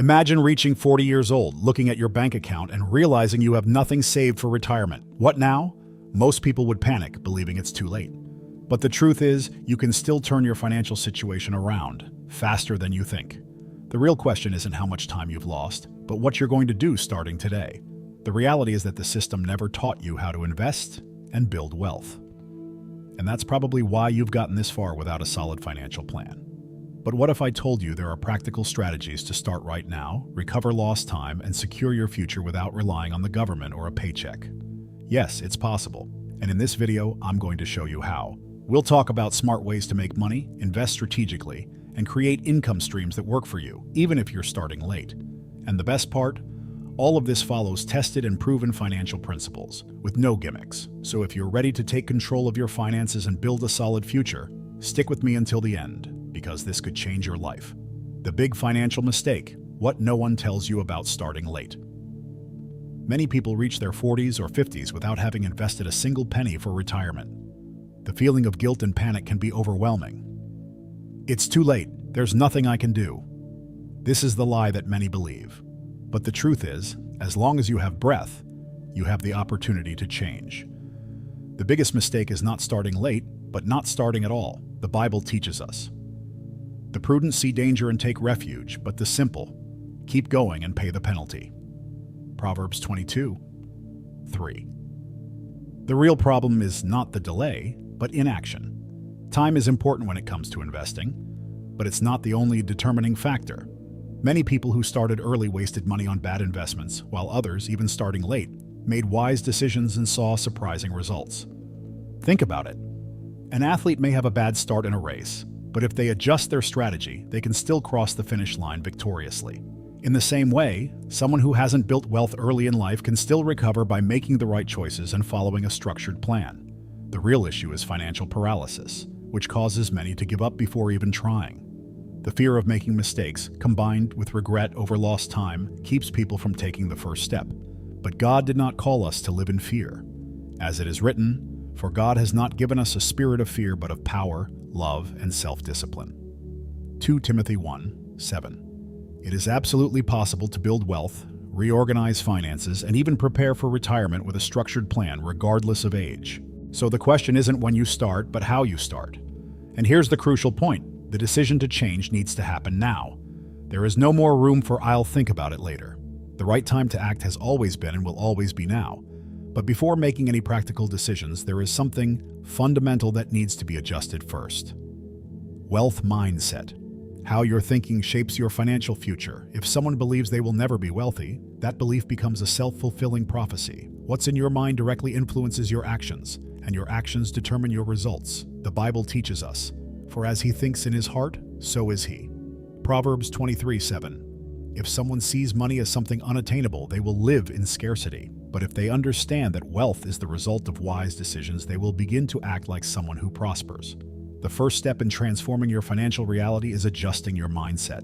Imagine reaching 40 years old, looking at your bank account and realizing you have nothing saved for retirement. What now? Most people would panic, believing it's too late. But the truth is, you can still turn your financial situation around, faster than you think. The real question isn't how much time you've lost, but what you're going to do starting today. The reality is that the system never taught you how to invest and build wealth. And that's probably why you've gotten this far without a solid financial plan. But what if I told you there are practical strategies to start right now, recover lost time, and secure your future without relying on the government or a paycheck? Yes, it's possible. And in this video, I'm going to show you how. We'll talk about smart ways to make money, invest strategically, and create income streams that work for you, even if you're starting late. And the best part? All of this follows tested and proven financial principles, with no gimmicks. So if you're ready to take control of your finances and build a solid future, stick with me until the end, because this could change your life. The big financial mistake: what no one tells you about starting late. Many people reach their 40s or 50s without having invested a single penny for retirement. The feeling of guilt and panic can be overwhelming. It's too late. There's nothing I can do. This is the lie that many believe. But the truth is, as long as you have breath, you have the opportunity to change. The biggest mistake is not starting late, but not starting at all. The Bible teaches us. The prudent see danger and take refuge, but the simple keep going and pay the penalty. Proverbs 22:3. The real problem is not the delay, but inaction. Time is important when it comes to investing, but it's not the only determining factor. Many people who started early wasted money on bad investments, while others, even starting late, made wise decisions and saw surprising results. Think about it. An athlete may have a bad start in a race, but if they adjust their strategy, they can still cross the finish line victoriously. In the same way, someone who hasn't built wealth early in life can still recover by making the right choices and following a structured plan. The real issue is financial paralysis, which causes many to give up before even trying. The fear of making mistakes, combined with regret over lost time, keeps people from taking the first step. But God did not call us to live in fear. As it is written, "For God has not given us a spirit of fear, but of power, love, and self-discipline." 2 Timothy 1:7. It is absolutely possible to build wealth, reorganize finances, and even prepare for retirement with a structured plan, regardless of age. So the question isn't when you start, but how you start. And here's the crucial point. The decision to change needs to happen now. There is no more room for "I'll think about it later." The right time to act has always been and will always be now. But before making any practical decisions, there is something fundamental that needs to be adjusted first. Wealth mindset. How your thinking shapes your financial future. If someone believes they will never be wealthy, that belief becomes a self-fulfilling prophecy. What's in your mind directly influences your actions, and your actions determine your results. The Bible teaches us, "For as he thinks in his heart, so is he." Proverbs 23:7. If someone sees money as something unattainable, they will live in scarcity. But if they understand that wealth is the result of wise decisions, they will begin to act like someone who prospers. The first step in transforming your financial reality is adjusting your mindset.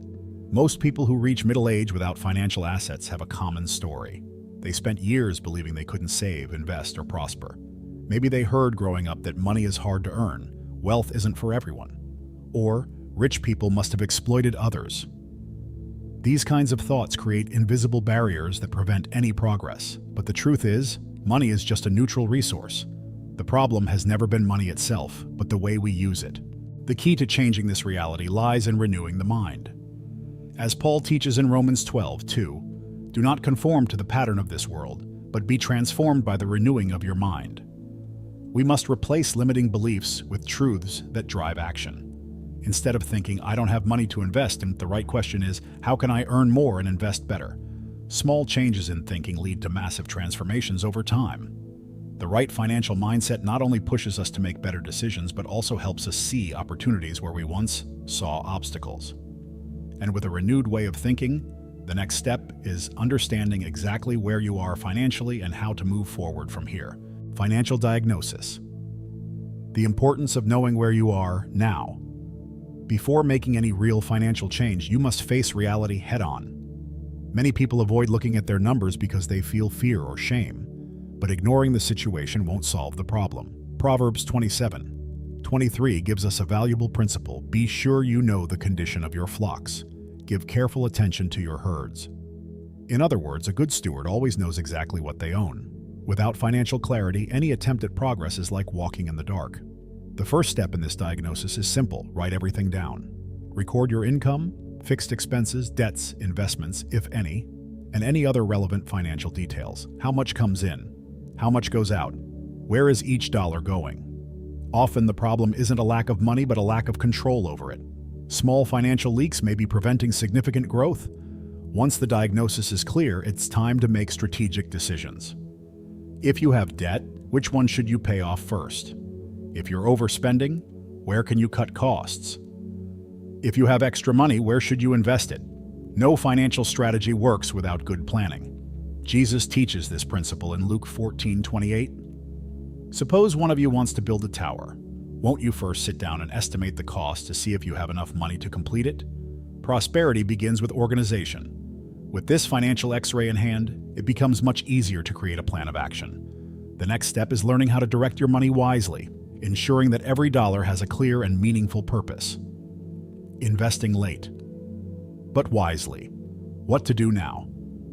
Most people who reach middle age without financial assets have a common story. They spent years believing they couldn't save, invest, or prosper. Maybe they heard growing up that money is hard to earn, wealth isn't for everyone, or rich people must have exploited others. These kinds of thoughts create invisible barriers that prevent any progress. But the truth is, money is just a neutral resource. The problem has never been money itself, but the way we use it. The key to changing this reality lies in renewing the mind. As Paul teaches in Romans 12:2, "Do not conform to the pattern of this world, but be transformed by the renewing of your mind." We must replace limiting beliefs with truths that drive action. Instead of thinking, "I don't have money to invest," and the right question is, "How can I earn more and invest better?" Small changes in thinking lead to massive transformations over time. The right financial mindset not only pushes us to make better decisions, but also helps us see opportunities where we once saw obstacles. And with a renewed way of thinking, the next step is understanding exactly where you are financially and how to move forward from here. Financial diagnosis. The importance of knowing where you are now. Before making any real financial change, you must face reality head-on. Many people avoid looking at their numbers because they feel fear or shame. But ignoring the situation won't solve the problem. Proverbs 27:23 gives us a valuable principle. "Be sure you know the condition of your flocks. Give careful attention to your herds. In other words, a good steward always knows exactly what they own. Without financial clarity, any attempt at progress is like walking in the dark. The first step in this diagnosis is simple: write everything down. Record your income, fixed expenses, debts, investments, if any, and any other relevant financial details. How much comes in? How much goes out? Where is each dollar going? Often the problem isn't a lack of money, but a lack of control over it. Small financial leaks may be preventing significant growth. Once the diagnosis is clear, it's time to make strategic decisions. If you have debt, which one should you pay off first? If you're overspending, where can you cut costs? If you have extra money, where should you invest it? No financial strategy works without good planning. Jesus teaches this principle in Luke 14:28. Suppose one of you wants to build a tower. Won't you first sit down and estimate the cost to see if you have enough money to complete it? Prosperity begins with organization. With this financial X-ray in hand, it becomes much easier to create a plan of action. The next step is learning how to direct your money wisely, ensuring that every dollar has a clear and meaningful purpose. Investing late, but wisely. What to do now?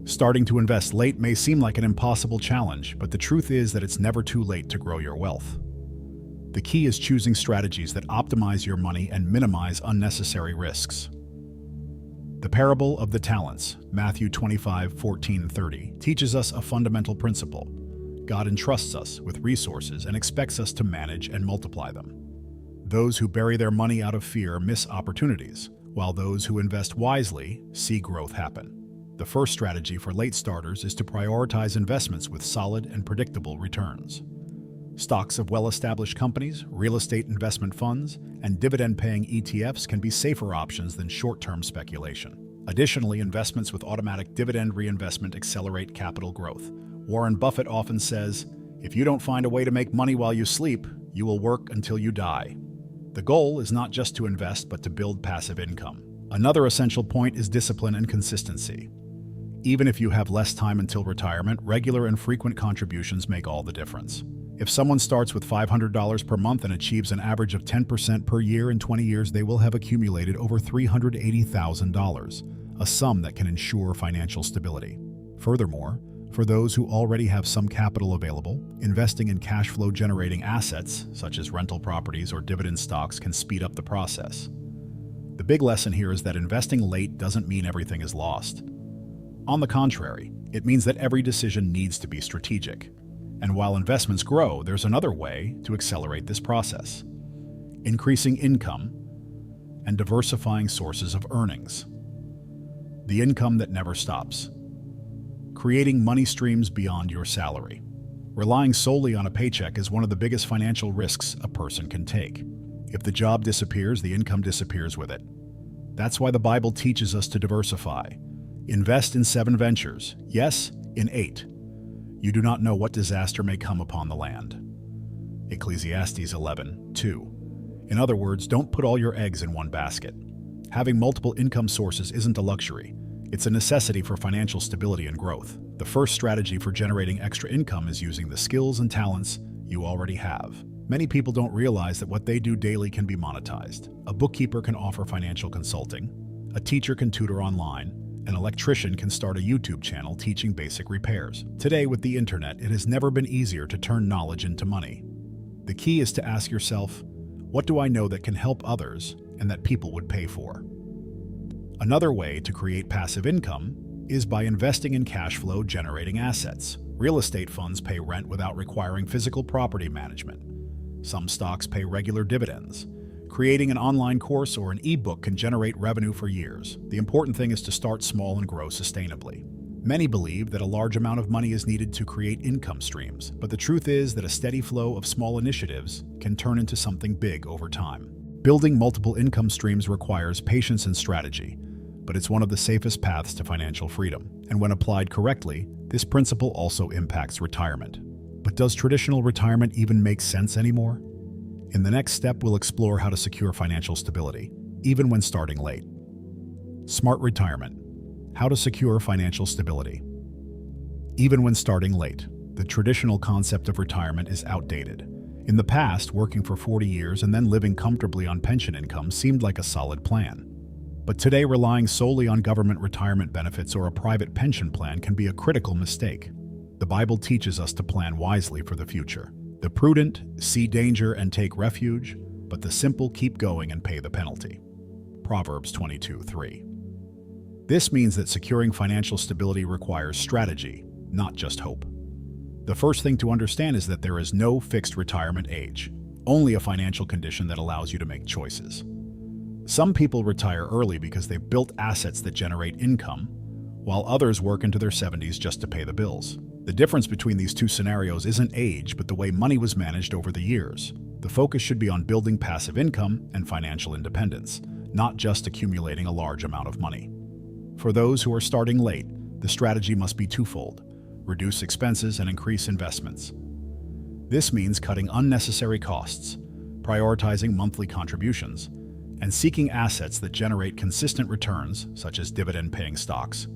Starting to invest late may seem like an impossible challenge, but the truth is that it's never too late to grow your wealth. The key is choosing strategies that optimize your money and minimize unnecessary risks. The parable of the talents, Matthew 25:14-30, teaches us a fundamental principle. God entrusts us with resources and expects us to manage and multiply them. Those who bury their money out of fear miss opportunities, while those who invest wisely see growth happen. The first strategy for late starters is to prioritize investments with solid and predictable returns. Stocks of well-established companies, real estate investment funds, and dividend-paying ETFs can be safer options than short-term speculation. Additionally, investments with automatic dividend reinvestment accelerate capital growth. Warren Buffett often says, "If you don't find a way to make money while you sleep, you will work until you die." The goal is not just to invest, but to build passive income. Another essential point is discipline and consistency. Even if you have less time until retirement, regular and frequent contributions make all the difference. If someone starts with $500 per month and achieves an average of 10% per year in 20 years, they will have accumulated over $380,000, a sum that can ensure financial stability. Furthermore, for those who already have some capital available, investing in cash flow generating assets, such as rental properties or dividend stocks, can speed up the process. The big lesson here is that investing late doesn't mean everything is lost. On the contrary, it means that every decision needs to be strategic. And while investments grow, there's another way to accelerate this process: increasing income and diversifying sources of earnings. The income that never stops. Creating money streams beyond your salary. Relying solely on a paycheck is one of the biggest financial risks a person can take. If the job disappears, the income disappears with it. That's why the Bible teaches us to diversify. Invest in 7 ventures, yes, in 8. You do not know what disaster may come upon the land. Ecclesiastes 11:2. In other words, don't put all your eggs in one basket. Having multiple income sources isn't a luxury. It's a necessity for financial stability and growth. The first strategy for generating extra income is using the skills and talents you already have. Many people don't realize that what they do daily can be monetized. A bookkeeper can offer financial consulting, a teacher can tutor online, an electrician can start a YouTube channel teaching basic repairs. Today, with the internet, it has never been easier to turn knowledge into money. The key is to ask yourself, what do I know that can help others and that people would pay for? Another way to create passive income is by investing in cash flow generating assets. Real estate funds pay rent without requiring physical property management. Some stocks pay regular dividends. Creating an online course or an ebook can generate revenue for years. The important thing is to start small and grow sustainably. Many believe that a large amount of money is needed to create income streams, but the truth is that a steady flow of small initiatives can turn into something big over time. Building multiple income streams requires patience and strategy, but it's one of the safest paths to financial freedom. And when applied correctly, this principle also impacts retirement. But does traditional retirement even make sense anymore? In the next step, we'll explore how to secure financial stability, even when starting late. Smart retirement. How to secure financial stability. Even when starting late, the traditional concept of retirement is outdated. In the past, working for 40 years and then living comfortably on pension income seemed like a solid plan. But today, relying solely on government retirement benefits or a private pension plan can be a critical mistake. The Bible teaches us to plan wisely for the future. The prudent see danger and take refuge, but the simple keep going and pay the penalty. Proverbs 22:3. This means that securing financial stability requires strategy, not just hope. The first thing to understand is that there is no fixed retirement age, only a financial condition that allows you to make choices. Some people retire early because they've built assets that generate income, while others work into their 70s just to pay the bills. The difference between these two scenarios isn't age, but the way money was managed over the years. The focus should be on building passive income and financial independence, not just accumulating a large amount of money. For those who are starting late, the strategy must be twofold: reduce expenses and increase investments. This means cutting unnecessary costs, prioritizing monthly contributions, and seeking assets that generate consistent returns, such as dividend-paying stocks,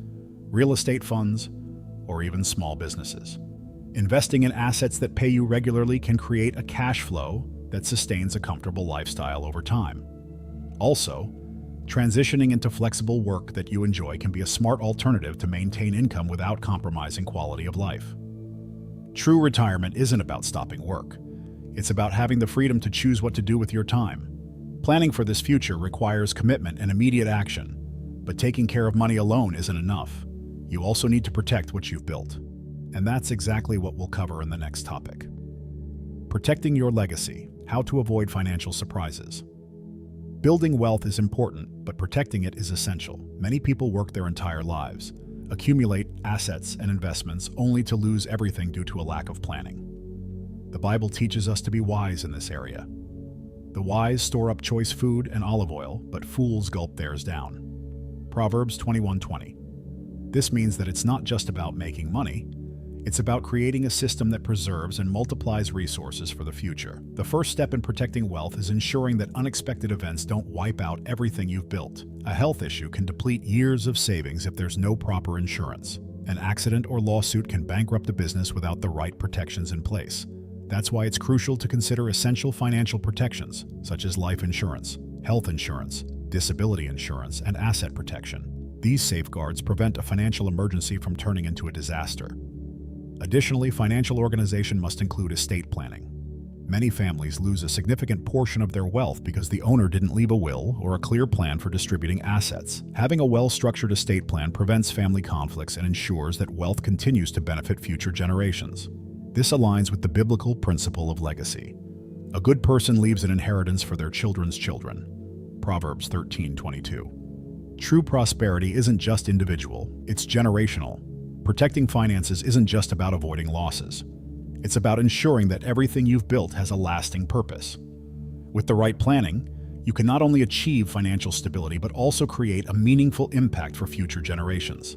real estate funds, or even small businesses. Investing in assets that pay you regularly can create a cash flow that sustains a comfortable lifestyle over time. Also, transitioning into flexible work that you enjoy can be a smart alternative to maintain income without compromising quality of life. True retirement isn't about stopping work. It's about having the freedom to choose what to do with your time. Planning for this future requires commitment and immediate action, but taking care of money alone isn't enough. You also need to protect what you've built. And that's exactly what we'll cover in the next topic. Protecting your legacy: how to avoid financial surprises. Building wealth is important, but protecting it is essential. Many people work their entire lives, accumulate assets and investments only to lose everything due to a lack of planning. The Bible teaches us to be wise in this area. The wise store up choice food and olive oil, but fools gulp theirs down. Proverbs 21:20. This means that it's not just about making money, it's about creating a system that preserves and multiplies resources for the future. The first step in protecting wealth is ensuring that unexpected events don't wipe out everything you've built. A health issue can deplete years of savings if there's no proper insurance. An accident or lawsuit can bankrupt a business without the right protections in place. That's why it's crucial to consider essential financial protections, such as life insurance, health insurance, disability insurance, and asset protection. These safeguards prevent a financial emergency from turning into a disaster. Additionally, financial organization must include estate planning. Many families lose a significant portion of their wealth because the owner didn't leave a will or a clear plan for distributing assets. Having a well-structured estate plan prevents family conflicts and ensures that wealth continues to benefit future generations. This aligns with the biblical principle of legacy. A good person leaves an inheritance for their children's children. Proverbs 13:22. True prosperity isn't just individual, it's generational. Protecting finances isn't just about avoiding losses. It's about ensuring that everything you've built has a lasting purpose. With the right planning, you can not only achieve financial stability but also create a meaningful impact for future generations.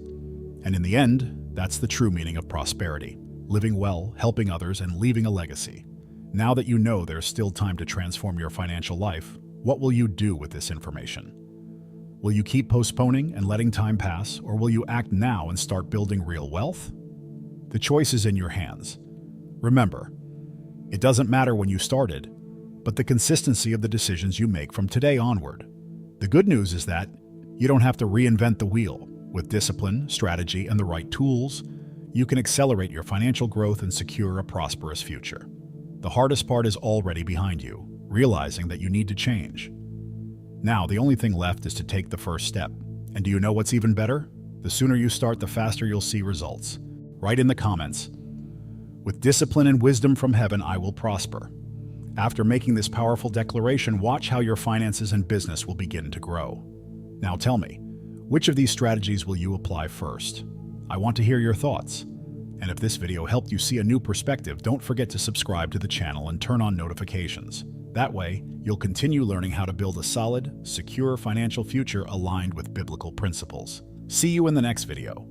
And in the end, that's the true meaning of prosperity: living well, helping others, and leaving a legacy. Now that you know there's still time to transform your financial life, what will you do with this information? Will you keep postponing and letting time pass, or will you act now and start building real wealth? The choice is in your hands. Remember, it doesn't matter when you started, but the consistency of the decisions you make from today onward. The good news is that you don't have to reinvent the wheel. With discipline, strategy, and the right tools, you can accelerate your financial growth and secure a prosperous future. The hardest part is already behind you, realizing that you need to change. Now, the only thing left is to take the first step. And do you know what's even better? The sooner you start, the faster you'll see results. Write in the comments, "With discipline and wisdom from heaven, I will prosper." After making this powerful declaration, watch how your finances and business will begin to grow. Now tell me, which of these strategies will you apply first? I want to hear your thoughts. And if this video helped you see a new perspective, don't forget to subscribe to the channel and turn on notifications. That way, you'll continue learning how to build a solid, secure financial future aligned with biblical principles. See you in the next video.